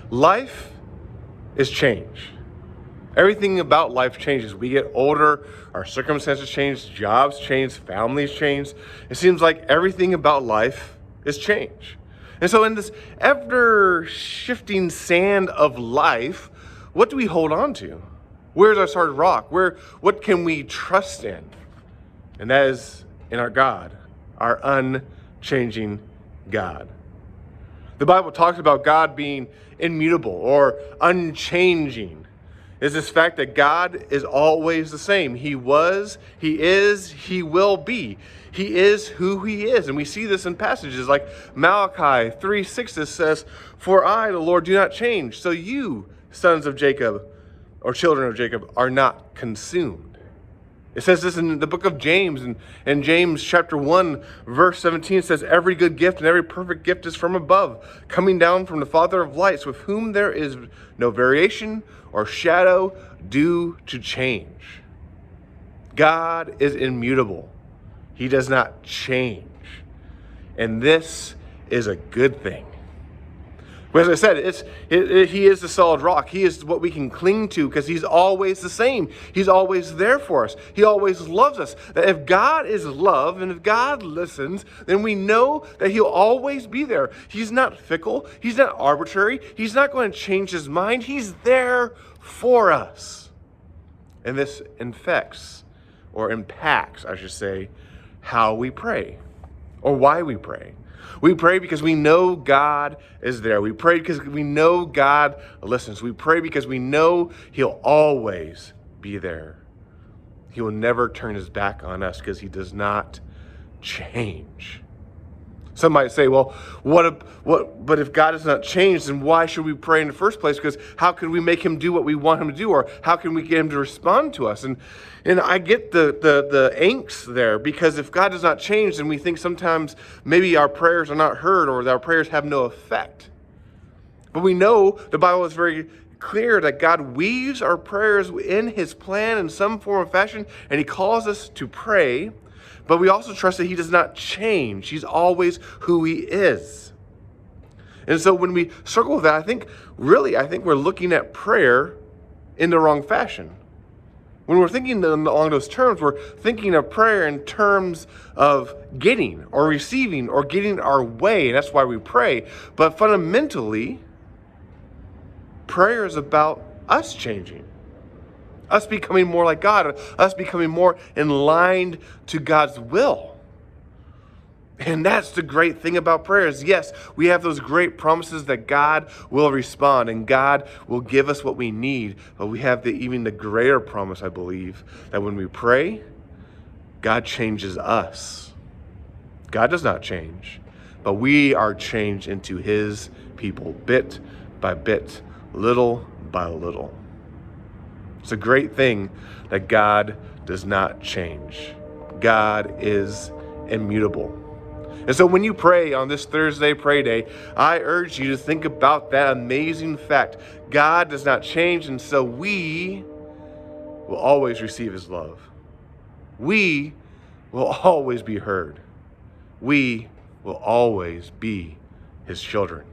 Life is change. Everything about life changes. We get older, our circumstances change, jobs change, families change. It seems like everything about life is change. And so in this ever-shifting sand of life, what do we hold on to? Where's our solid rock? What can we trust in? And that is in our God, our unchanging God. The Bible talks about God being immutable or unchanging. It's this fact that God is always the same. He was, He is, He will be. He is who He is. And we see this in passages like Malachi 3:6 that says, "For I, the Lord, do not change. So you, sons of Jacob, or children of Jacob, are not consumed." It says this in the book of James, and in James chapter 1, verse 17, it says, "Every good gift and every perfect gift is from above, coming down from the Father of lights, with whom there is no variation or shadow due to change." God is immutable. He does not change. And this is a good thing. But as I said, He is the solid rock. He is what we can cling to because He's always the same. He's always there for us. He always loves us. That if God is love and if God listens, then we know that He'll always be there. He's not fickle. He's not arbitrary. He's not going to change His mind. He's there for us. And this impacts, I should say, how we pray or why we pray. We pray because we know God is there. We pray because we know God listens. We pray because we know He'll always be there. He will never turn His back on us because He does not change. Some might say, well, but if God does not change, then why should we pray in the first place? Because how can we make Him do what we want Him to do? Or how can we get Him to respond to us? And I get the angst there, because if God does not change, then we think sometimes maybe our prayers are not heard or that our prayers have no effect. But we know the Bible is very clear that God weaves our prayers in His plan in some form or fashion, and He calls us to pray. But we also trust that He does not change. He's always who He is. And so when we struggle with that, I think we're looking at prayer in the wrong fashion. When we're thinking along those terms, we're thinking of prayer in terms of getting or receiving or getting our way. And that's why we pray. But fundamentally, prayer is about us changing. Us becoming more like God, us becoming more in line to God's will. And that's the great thing about prayers. Yes, we have those great promises that God will respond and God will give us what we need. But we have even the greater promise, I believe, that when we pray, God changes us. God does not change, but we are changed into His people bit by bit, little by little. It's a great thing that God does not change. God is immutable. And so when you pray on this Thursday Pray Day, I urge you to think about that amazing fact. God does not change, and so we will always receive His love. We will always be heard. We will always be His children.